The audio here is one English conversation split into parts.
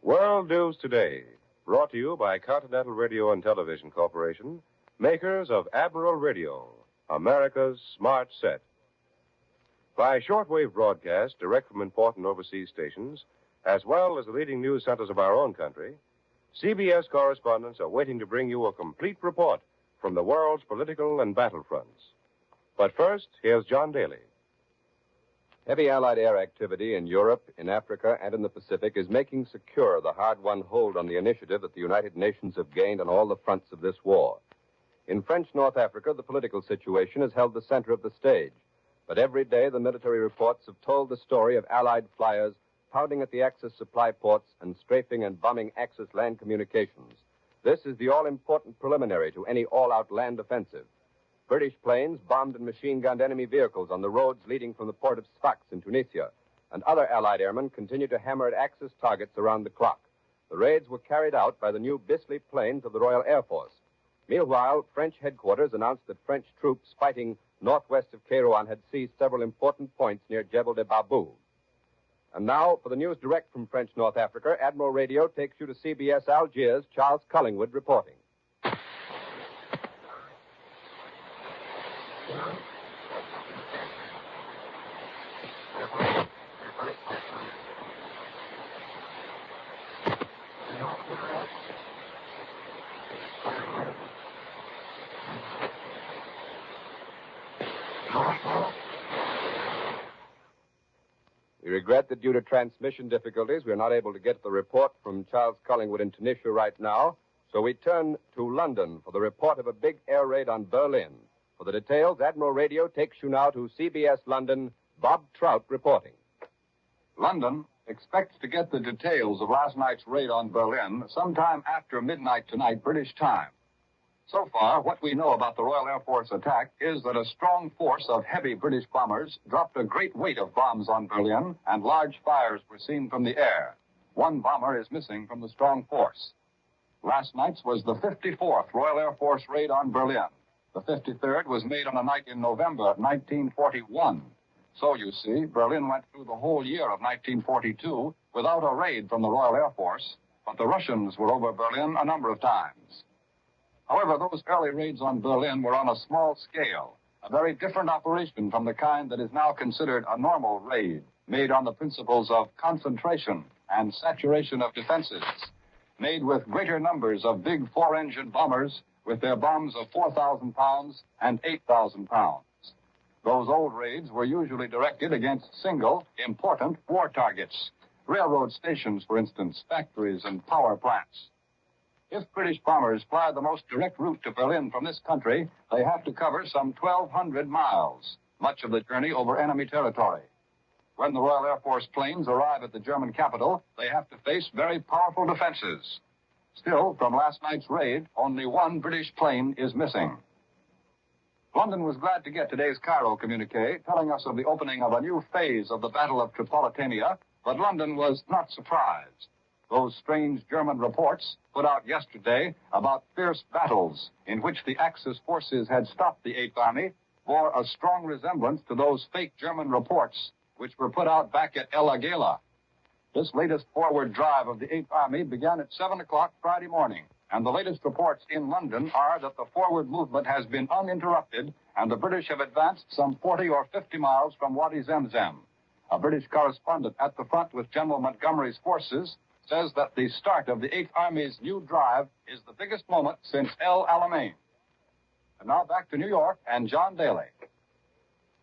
World News Today, brought to you by Continental Radio and Television Corporation, makers of Admiral Radio, America's smart set. By shortwave broadcast direct from important overseas stations, as well as the leading news centers of our own country, CBS correspondents are waiting to bring you a complete report from the world's political and battlefronts. But first, here's John Daly. Heavy Allied air activity in Europe, in Africa, and in the Pacific is making secure the hard-won hold on the initiative that the United Nations have gained on all the fronts of this war. In French North Africa, the political situation has held the center of the stage. But every day, the military reports have told the story of Allied flyers pounding at the Axis supply ports and strafing and bombing Axis land communications. This is the all-important preliminary to any all-out land offensive. British planes bombed and machine-gunned enemy vehicles on the roads leading from the port of Sfax in Tunisia, and other Allied airmen continued to hammer at Axis targets around the clock. The raids were carried out by the new Bisley planes of the Royal Air Force. Meanwhile, French headquarters announced that French troops fighting northwest of Cairo had seized several important points near Jebel de Babou. And now, for the news direct from French North Africa, Admiral Radio takes you to CBS Algiers' Charles Collingwood reporting. We regret that due to transmission difficulties, we are not able to get the report from Charles Collingwood in Tunisia right now, so we turn to London for the report of a big air raid on Berlin. For the details, Admiral Radio takes you now to CBS London, Bob Trout reporting. London expects to get the details of last night's raid on Berlin sometime after midnight tonight, British time. So far, what we know about the Royal Air Force attack is that a strong force of heavy British bombers dropped a great weight of bombs on Berlin, and large fires were seen from the air. One bomber is missing from the strong force. Last night's was the 54th Royal Air Force raid on Berlin. The 53rd was made on a night in November 1941. So, you see, Berlin went through the whole year of 1942 without a raid from the Royal Air Force, but the Russians were over Berlin a number of times. However, those early raids on Berlin were on a small scale, a very different operation from the kind that is now considered a normal raid, made on the principles of concentration and saturation of defenses, made with greater numbers of big four-engine bombers with their bombs of 4,000 pounds and 8,000 pounds. Those old raids were usually directed against single, important war targets. Railroad stations, for instance, factories and power plants. If British bombers fly the most direct route to Berlin from this country, they have to cover some 1,200 miles, much of the journey over enemy territory. When the Royal Air Force planes arrive at the German capital, they have to face very powerful defenses. Still, from last night's raid, only one British plane is missing. London was glad to get today's Cairo communique telling us of the opening of a new phase of the Battle of Tripolitania, but London was not surprised. Those strange German reports put out yesterday about fierce battles in which the Axis forces had stopped the Eighth Army bore a strong resemblance to those fake German reports which were put out back at El Agheila. This latest forward drive of the Eighth Army began at 7 o'clock Friday morning, and the latest reports in London are that the forward movement has been uninterrupted, and the British have advanced some 40 or 50 miles from Wadi Zemzem. A British correspondent at the front with General Montgomery's forces says that the start of the Eighth Army's new drive is the biggest moment since El Alamein. And now back to New York and John Daly.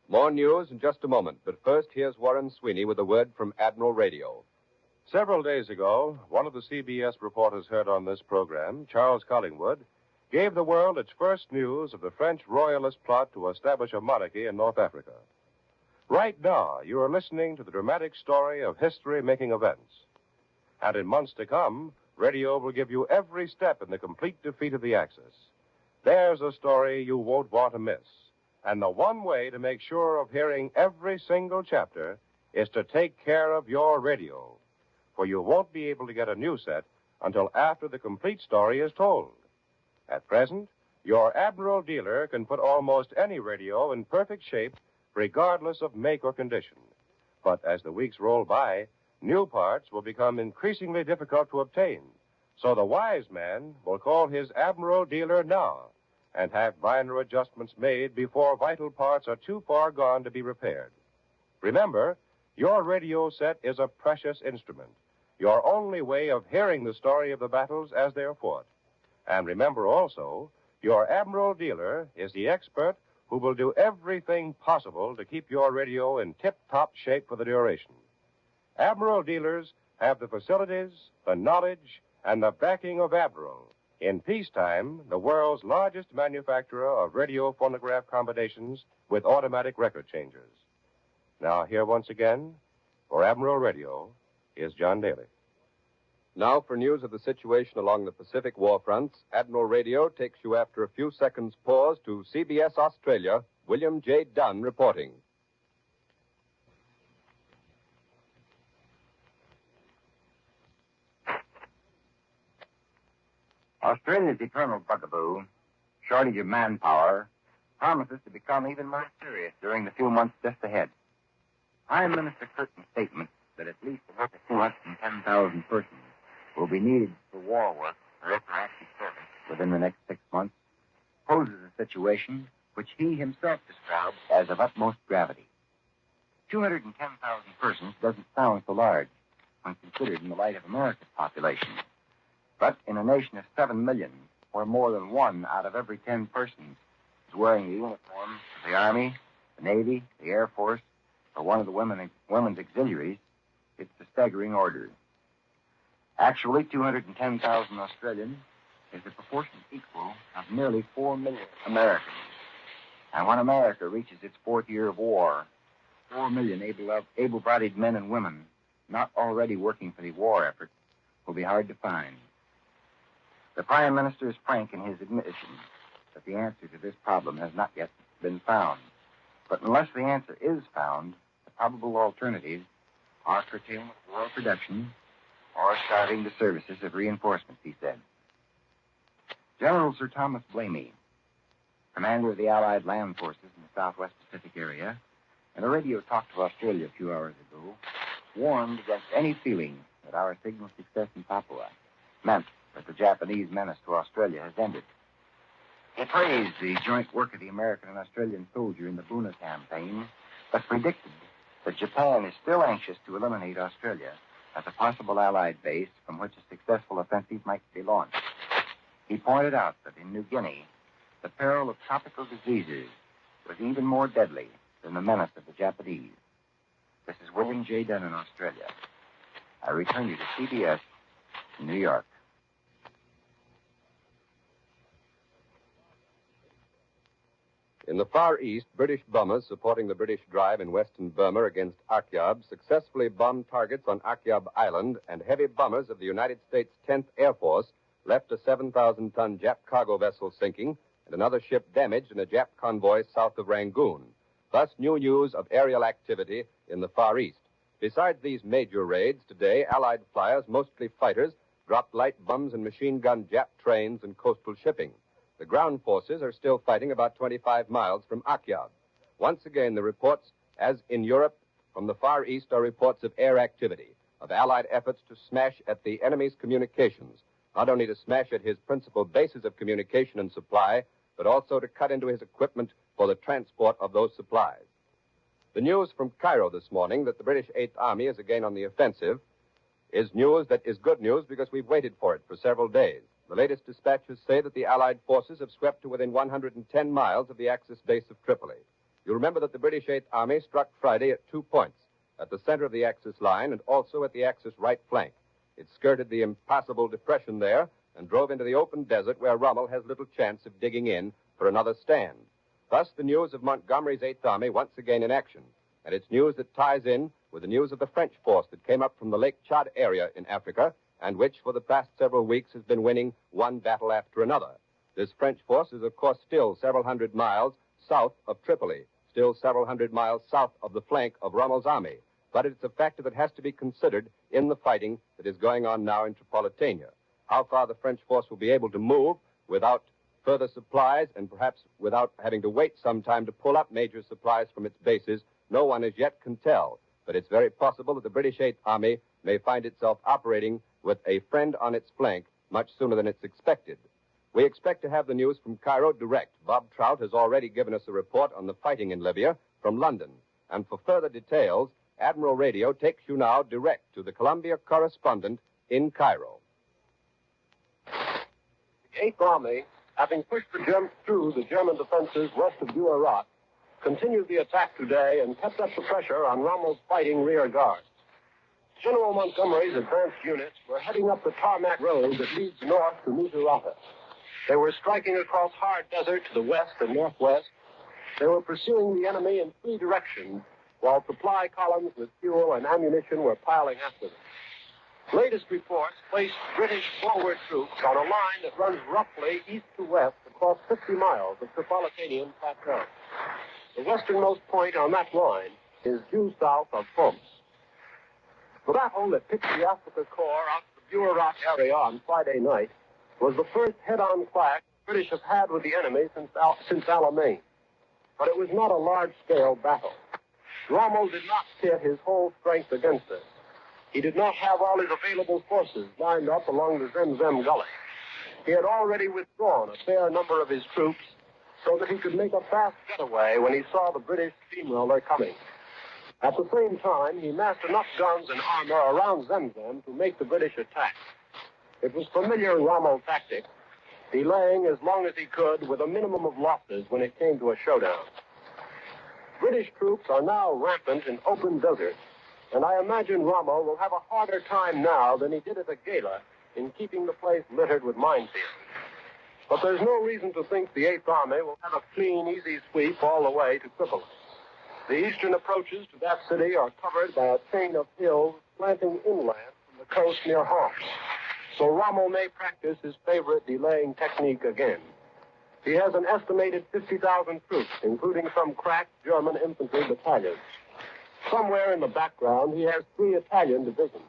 More news in just a moment, but first here's Warren Sweeney with a word from Admiral Radio. Several days ago, one of the CBS reporters heard on this program, Charles Collingwood, gave the world its first news of the French royalist plot to establish a monarchy in North Africa. Right now, you are listening to the dramatic story of history-making events. And in months to come, radio will give you every step in the complete defeat of the Axis. There's a story you won't want to miss. And the one way to make sure of hearing every single chapter is to take care of your radio. For you won't be able to get a new set until after the complete story is told. At present, your Admiral dealer can put almost any radio in perfect shape, regardless of make or condition. But as the weeks roll by, new parts will become increasingly difficult to obtain. So the wise man will call his Admiral dealer now and have minor adjustments made before vital parts are too far gone to be repaired. Remember, your radio set is a precious instrument, your only way of hearing the story of the battles as they're fought. And remember also, your Admiral dealer is the expert who will do everything possible to keep your radio in tip-top shape for the duration. Admiral dealers have the facilities, the knowledge, and the backing of Admiral. In peacetime, the world's largest manufacturer of radio phonograph combinations with automatic record changers. Now, here once again, for Admiral Radio, is John Daly. Now, for news of the situation along the Pacific war fronts, Admiral Radio takes you after a few seconds' pause to CBS Australia, William J. Dunn reporting. Australia's eternal bugaboo, shortage of manpower, promises to become even more serious during the few months just ahead. Prime Minister Curtin's statement that at least about 210,000 persons will be needed for war work or active service within the next 6 months poses a situation which he himself described as of utmost gravity. 210,000 persons doesn't sound so large when considered in the light of America's population. But in a nation of 7 million, where more than 1 out of every 10 persons is wearing the uniform of the Army, the Navy, the Air Force, or one of the women's auxiliaries, it's a staggering order. Actually, 210,000 Australians is a proportion equal of nearly 4 million Americans. And when America reaches its 4th year of war, 4 million able-bodied men and women not already working for the war effort will be hard to find. The Prime Minister is frank in his admission that the answer to this problem has not yet been found. But unless the answer is found, the probable alternatives are curtailment of war production or starting the services of reinforcements, he said. General Sir Thomas Blamey, commander of the Allied land forces in the Southwest Pacific area, in a radio talk to Australia a few hours ago, warned against any feeling that our signal success in Papua meant that the Japanese menace to Australia has ended. He praised the joint work of the American and Australian soldier in the Buna campaign, but predicted that Japan is still anxious to eliminate Australia as a possible Allied base from which a successful offensive might be launched. He pointed out that in New Guinea, the peril of tropical diseases was even more deadly than the menace of the Japanese. This is William J. Dunn in Australia. I return you to CBS in New York. In the Far East, British bombers supporting the British drive in western Burma against Akyab successfully bombed targets on Akyab Island, and heavy bombers of the United States 10th Air Force left a 7,000-ton Jap cargo vessel sinking and another ship damaged in a Jap convoy south of Rangoon. Thus, new news of aerial activity in the Far East. Besides these major raids, today, Allied flyers, mostly fighters, dropped light bombs and machine gun Jap trains and coastal shipping. The ground forces are still fighting about 25 miles from Akyab. Once again, the reports, as in Europe, from the Far East are reports of air activity, of Allied efforts to smash at the enemy's communications, not only to smash at his principal bases of communication and supply, but also to cut into his equipment for the transport of those supplies. The news from Cairo this morning that the British 8th Army is again on the offensive is news that is good news because we've waited for it for several days. The latest dispatches say that the Allied forces have swept to within 110 miles of the Axis base of Tripoli. You'll remember that the British 8th Army struck Friday at 2 points, at the center of the Axis line and also at the Axis right flank. It skirted the impassable depression there and drove into the open desert where Rommel has little chance of digging in for another stand. Thus, the news of Montgomery's 8th Army once again in action, and it's news that ties in with the news of the French force that came up from the Lake Chad area in Africa and which, for the past several weeks, has been winning one battle after another. This French force is, of course, still several hundred miles south of Tripoli, still several hundred miles south of the flank of Rommel's army. But it's a factor that has to be considered in the fighting that is going on now in Tripolitania. How far the French force will be able to move without further supplies and perhaps without having to wait some time to pull up major supplies from its bases, no one as yet can tell. but it's very possible that the British Eighth Army may find itself operating with a friend on its flank much sooner than it's expected. We expect to have the news from Cairo direct. Bob Trout has already given us a report on the fighting in Libya from London. And for further details, Admiral Radio takes you now direct to the Columbia correspondent in Cairo. The Eighth Army, having pushed through the German defenses west of WWII, continued the attack today and kept up the pressure on Rommel's fighting rear guard. General Montgomery's advanced units were heading up the tarmac road that leads north to Misurata. They were striking across hard desert to the west and northwest. They were pursuing the enemy in three directions, while supply columns with fuel and ammunition were piling after them. Latest reports placed British forward troops on a line that runs roughly east to west across 50 miles of Tripolitanian Plateau. The westernmost point on that line is due south of Homs. The battle that picked the Africa Corps out of the WWII area on Friday night was the first head-on clash the British have had with the enemy since Alamein. But it was not a large-scale battle. Rommel did not pit his whole strength against us. He did not have all his available forces lined up along the Zemzem Gully. He had already withdrawn a fair number of his troops so that he could make a fast getaway when he saw the British steamroller coming. At the same time, he massed enough guns and armor around Zemzem to make the British attack. It was familiar Rommel tactic, delaying as long as he could with a minimum of losses when it came to a showdown. British troops are now rampant in open desert, and I imagine Rommel will have a harder time now than he did at the Gala in keeping the place littered with minefields. But there's no reason to think the Eighth Army will have a clean, easy sweep all the way to Tripoli. The eastern approaches to that city are covered by a chain of hills slanting inland from the coast near Homs. So Rommel may practice his favorite delaying technique again. He has an estimated 50,000 troops, including some crack German infantry battalions. Somewhere in the background, he has 3 Italian divisions.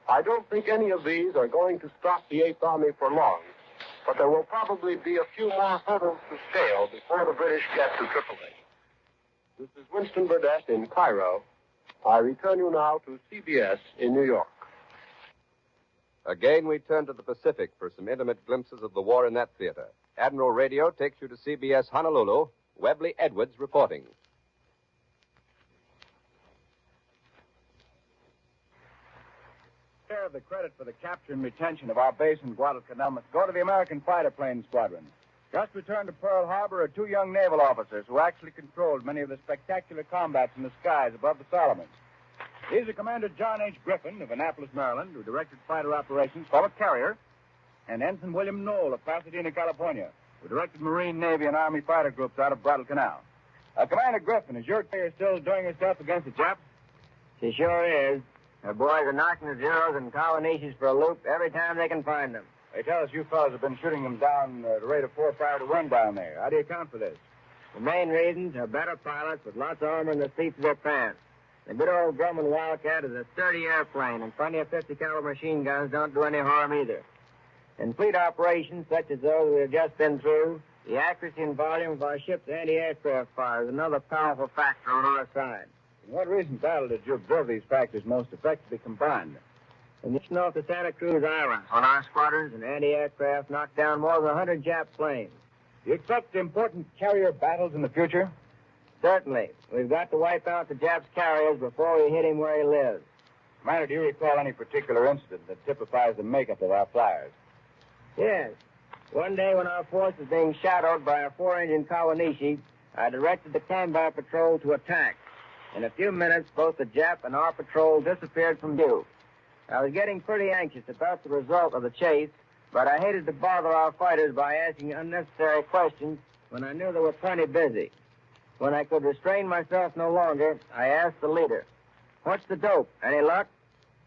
I don't think any of these are going to stop the Eighth Army for long, but there will probably be a few more hurdles to scale before the British get to Tripoli. This is Winston Burdett in Cairo. I return you now to CBS in New York. Again, we turn to the Pacific for some intimate glimpses of the war in that theater. Admiral Radio takes you to CBS Honolulu. Webley Edwards reporting. Share of the credit for the capture and retention of our base in Guadalcanal must go to the American fighter plane squadron. Just returned to Pearl Harbor are 2 young naval officers who actually controlled many of the spectacular combats in the skies above the Solomons. These are Commander John H. Griffin of Annapolis, Maryland, who directed fighter operations for the carrier, and Ensign William Knoll of Pasadena, California, who directed Marine, Navy, and Army fighter groups out of Guadalcanal. Commander Griffin, is your carrier still doing her stuff against the Japs? She sure is. Her boys are knocking the Zeros and Kawanishis for a loop every time they can find them. They tell us you fellows have been shooting them down at a rate of 4 or 5 to 1 down there. How do you account for this? The main reasons are better pilots with lots of armor in the seats of their pants. The good old Grumman Wildcat is a sturdy airplane, and plenty of 50-caliber machine guns don't do any harm either. In fleet operations such as those we have just been through, the accuracy and volume of our ship's anti-aircraft fire is another powerful factor on our side. In what recent battle did you observe these factors most effectively combined? In the off the Santa Cruz Islands, on our squadrons and anti-aircraft knocked down more than 100 Jap planes. Do you expect important carrier battles in the future? Certainly. We've got to wipe out the Japs' carriers before we hit him where he lives. Commander, do you recall any particular incident that typifies the makeup of our flyers? Yes. One day when our force was being shadowed by a 4-engine Kawanishi, I directed the combat patrol to attack. In a few minutes, both the Jap and our patrol disappeared from view. I was getting pretty anxious about the result of the chase, but I hated to bother our fighters by asking unnecessary questions when I knew they were plenty busy. When I could restrain myself no longer, I asked the leader, "What's the dope? Any luck?"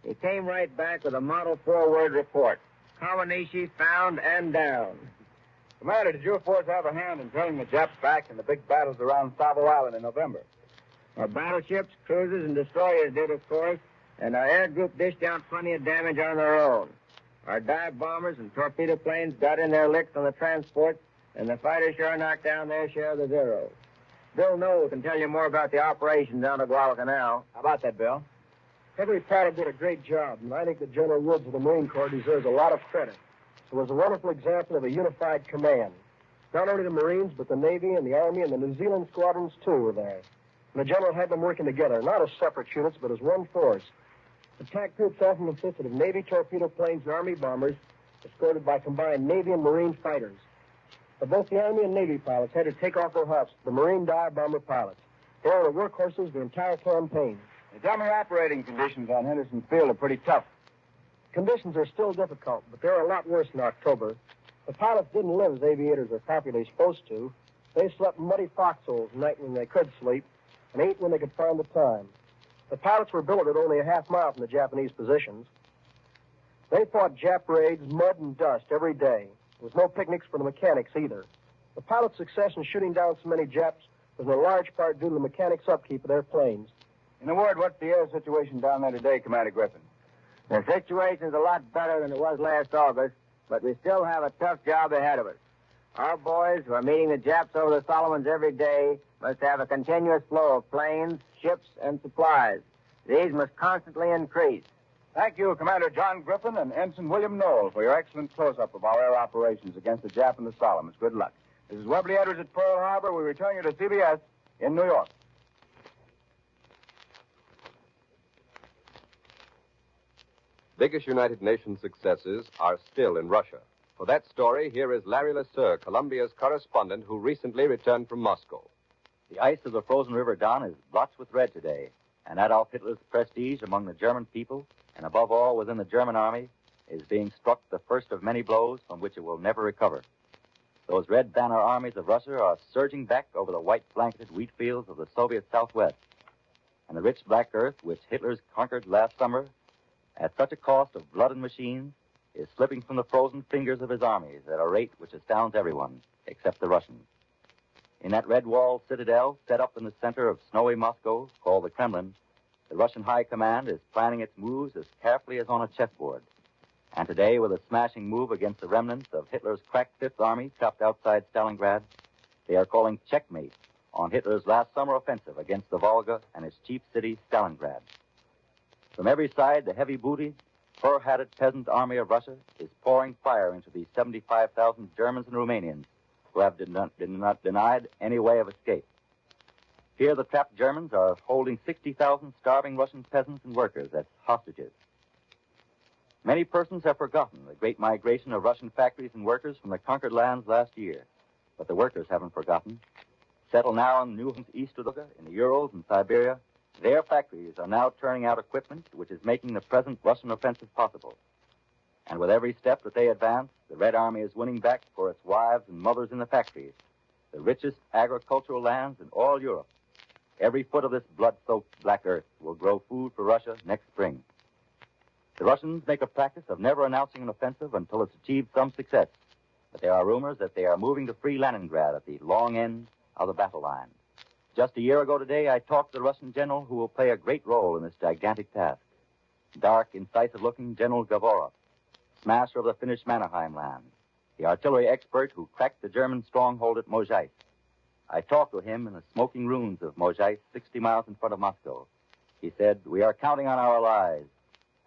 He came right back with a model 4-word report. Kawanishi found and down. Commander, did your force have a hand in turning the Japs back in the big battles around Savo Island in November? Our battleships, cruisers, and destroyers did, of course, and our air group dished out plenty of damage on their own. Our dive bombers and torpedo planes got in their licks on the transports, and the fighters sure knocked down their share of the Zeros. Bill Knoll can tell you more about the operation down at Guadalcanal. How about that, Bill? Every pilot did a great job, and I think that General Woods of the Marine Corps deserves a lot of credit. It was a wonderful example of a unified command. Not only the Marines, but the Navy and the Army and the New Zealand squadrons, too, were there. And the General had them working together, not as separate units, but as one force. Attack groups often consisted of Navy torpedo planes and Army bombers, escorted by combined Navy and Marine fighters. But both the Army and Navy pilots had to take off their huffs, the Marine dive bomber pilots. They were the workhorses the entire campaign. They tell me operating conditions on Henderson Field are pretty tough. Conditions are still difficult, but they're a lot worse in October. The pilots didn't live as aviators are popularly supposed to. They slept in muddy foxholes at night when they could sleep, and ate when they could find the time. The pilots were billeted only a half mile from the Japanese positions. They fought Jap raids, mud and dust every day. There was no picnics for the mechanics either. The pilots' success in shooting down so many Japs was in a large part due to the mechanics' upkeep of their planes. In a word, what's the air situation down there today, Commander Griffin? The situation's a lot better than it was last August, but we still have a tough job ahead of us. Our boys who are meeting the Japs over the Solomons every day must have a continuous flow of planes, ships, and supplies. These must constantly increase. Thank you, Commander John Griffin and Ensign William Knoll, for your excellent close-up of our air operations against the Jap and the Solomons. Good luck. This is Webley Edwards at Pearl Harbor. We return you to CBS in New York. Biggest United Nations successes are still in Russia. For that story, here is Larry Lasser, Columbia's correspondent who recently returned from Moscow. The ice of the frozen river Don is blotched with red today, and Adolf Hitler's prestige among the German people, and above all within the German army, is being struck the first of many blows from which it will never recover. Those red banner armies of Russia are surging back over the white blanketed wheat fields of the Soviet Southwest, and the rich black earth which Hitler's conquered last summer, at such a cost of blood and machines, is slipping from the frozen fingers of his armies at a rate which astounds everyone, except the Russians. In that red-walled citadel set up in the center of snowy Moscow, called the Kremlin, the Russian High Command is planning its moves as carefully as on a chessboard. And today, with a smashing move against the remnants of Hitler's crack Fifth Army trapped outside Stalingrad, they are calling checkmate on Hitler's last summer offensive against the Volga and its chief city, Stalingrad. From every side, the heavy-booted, fur-hatted peasant army of Russia is pouring fire into the 75,000 Germans and Romanians who have been not denied any way of escape. Here, the trapped Germans are holding 60,000 starving Russian peasants and workers as hostages. Many persons have forgotten the great migration of Russian factories and workers from the conquered lands last year, but the workers haven't forgotten. Settled now in new homes east of the Volga, in the Urals and Siberia, their factories are now turning out equipment which is making the present Russian offensive possible. And with every step that they advance, the Red Army is winning back for its wives and mothers in the factories the richest agricultural lands in all Europe. Every foot of this blood-soaked black earth will grow food for Russia next spring. The Russians make a practice of never announcing an offensive until it's achieved some success. But there are rumors that they are moving to free Leningrad at the long end of the battle line. Just a year ago today, I talked to the Russian general who will play a great role in this gigantic task. Dark, incisive-looking General Gavorov, smasher of the Finnish Mannerheim land, the artillery expert who cracked the German stronghold at Mozháysk. I talked to him in the smoking ruins of Mozháysk, 60 miles in front of Moscow. He said, "We are counting on our allies,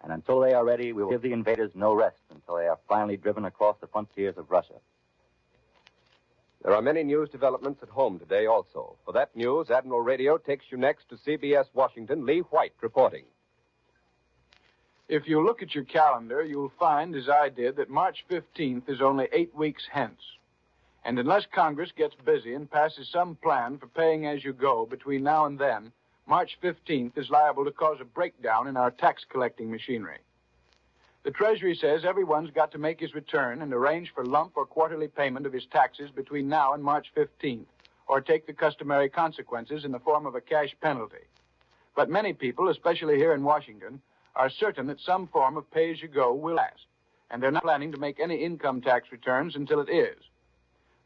and until they are ready, we will give the invaders no rest until they are finally driven across the frontiers of Russia." There are many news developments at home today also. For that news, Admiral Radio takes you next to CBS Washington, Lee White reporting. If you look at your calendar, you'll find, as I did, that March 15th is only 8 weeks hence. And unless Congress gets busy and passes some plan for paying as you go between now and then, March 15th is liable to cause a breakdown in our tax collecting machinery. The Treasury says everyone's got to make his return and arrange for lump or quarterly payment of his taxes between now and March 15th, or take the customary consequences in the form of a cash penalty. But many people, especially here in Washington, are certain that some form of pay-as-you-go will last, and they're not planning to make any income tax returns until it is.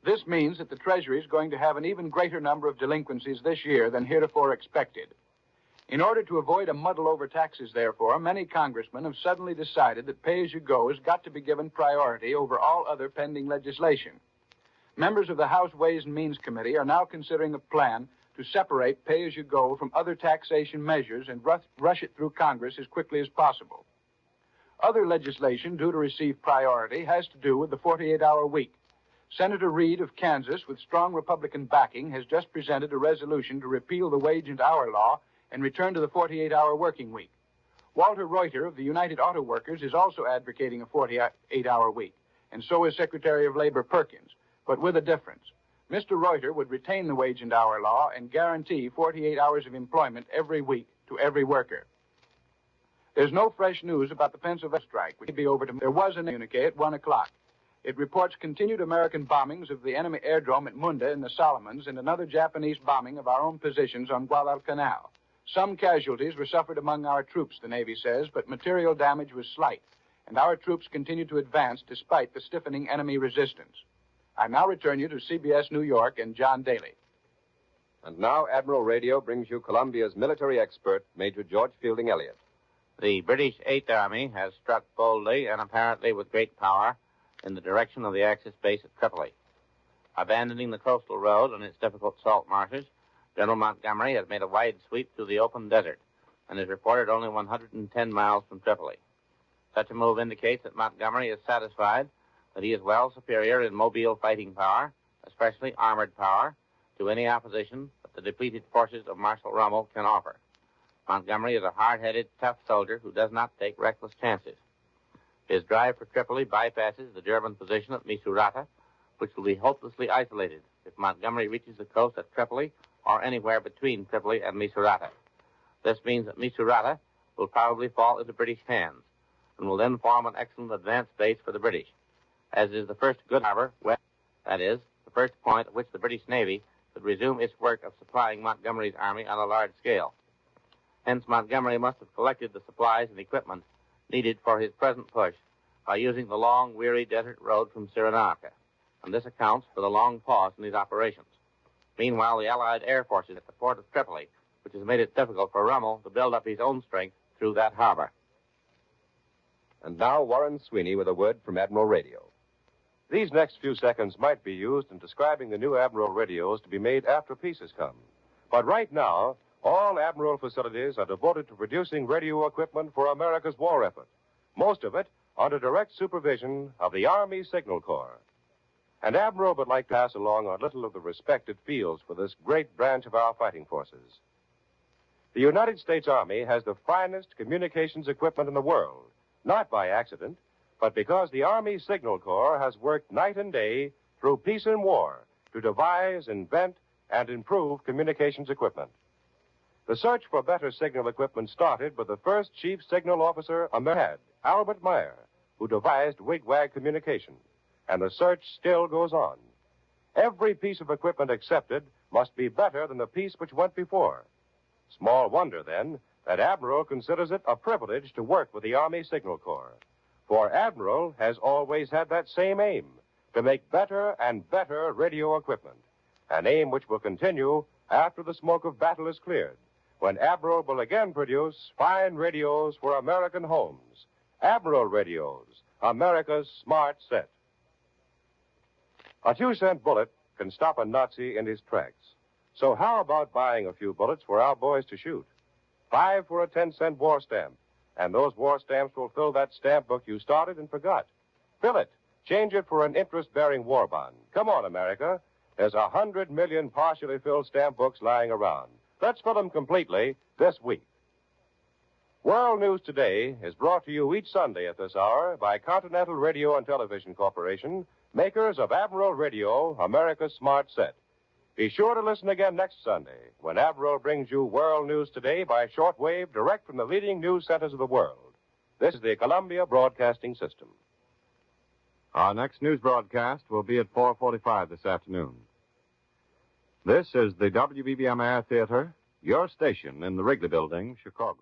This means that the Treasury is going to have an even greater number of delinquencies this year than heretofore expected. In order to avoid a muddle over taxes, therefore, many congressmen have suddenly decided that pay-as-you-go has got to be given priority over all other pending legislation. Members of the House Ways and Means Committee are now considering a plan to separate pay-as-you-go from other taxation measures and rush it through Congress as quickly as possible. Other legislation due to receive priority has to do with the 48-hour week. Senator Reed of Kansas, with strong Republican backing, has just presented a resolution to repeal the wage and hour law and return to the 48-hour working week. Walter Reuter of the United Auto Workers is also advocating a 48-hour week, and so is Secretary of Labor Perkins, but with a difference. Mr. Reuter would retain the wage and hour law and guarantee 48 hours of employment every week to every worker. There's no fresh news about the Pennsylvania strike, which will be over tomorrow. There was an communique at 1 o'clock. It reports continued American bombings of the enemy airdrome at Munda in the Solomons and another Japanese bombing of our own positions on Guadalcanal. Some casualties were suffered among our troops, the Navy says, but material damage was slight, and our troops continued to advance despite the stiffening enemy resistance. I now return you to CBS New York and John Daly. And now Admiral Radio brings you Columbia's military expert, Major George Fielding Elliott. The British Eighth Army has struck boldly and apparently with great power in the direction of the Axis base at Tripoli. Abandoning the coastal road and its difficult salt marshes, General Montgomery has made a wide sweep through the open desert and is reported only 110 miles from Tripoli. Such a move indicates that Montgomery is satisfied that he is well superior in mobile fighting power, especially armored power, to any opposition that the depleted forces of Marshal Rommel can offer. Montgomery is a hard-headed, tough soldier who does not take reckless chances. His drive for Tripoli bypasses the German position at Misurata, which will be hopelessly isolated if Montgomery reaches the coast at Tripoli or anywhere between Tripoli and Misurata. This means that Misurata will probably fall into British hands and will then form an excellent advance base for the British, as is the first good harbor west, that is, the first point at which the British Navy could resume its work of supplying Montgomery's army on a large scale. Hence, Montgomery must have collected the supplies and equipment needed for his present push by using the long, weary desert road from Cyrenaica, and this accounts for the long pause in his operations. Meanwhile, the Allied air forces at the port of Tripoli, which has made it difficult for Rommel to build up his own strength through that harbor. And now Warren Sweeney with a word from Admiral Radio. These next few seconds might be used in describing the new Admiral radios to be made after peace has come. But right now, all Admiral facilities are devoted to producing radio equipment for America's war effort, most of it under direct supervision of the Army Signal Corps. And Admiral would like to pass along a little of the respect it feels for this great branch of our fighting forces. The United States Army has the finest communications equipment in the world, not by accident, but because the Army Signal Corps has worked night and day through peace and war to devise, invent, and improve communications equipment. The search for better signal equipment started with the first Chief Signal Officer America had, Albert Meyer, who devised wigwag communication, and the search still goes on. Every piece of equipment accepted must be better than the piece which went before. Small wonder, then, that Admiral considers it a privilege to work with the Army Signal Corps. For Admiral has always had that same aim, to make better and better radio equipment, an aim which will continue after the smoke of battle is cleared, when Admiral will again produce fine radios for American homes. Admiral Radios, America's smart set. A 2-cent bullet can stop a Nazi in his tracks. So how about buying a few bullets for our boys to shoot? 5 for a 10-cent war stamp. And those war stamps will fill that stamp book you started and forgot. Fill it. Change it for an interest-bearing war bond. Come on, America. There's 100 million partially filled stamp books lying around. Let's fill them completely this week. World News Today is brought to you each Sunday at this hour by Continental Radio and Television Corporation, makers of Admiral Radio, America's smart set. Be sure to listen again next Sunday when Admiral brings you World News Today by shortwave direct from the leading news centers of the world. This is the Columbia Broadcasting System. Our next news broadcast will be at 4:45 this afternoon. This is the WBBM Air Theater, your station in the Wrigley Building, Chicago.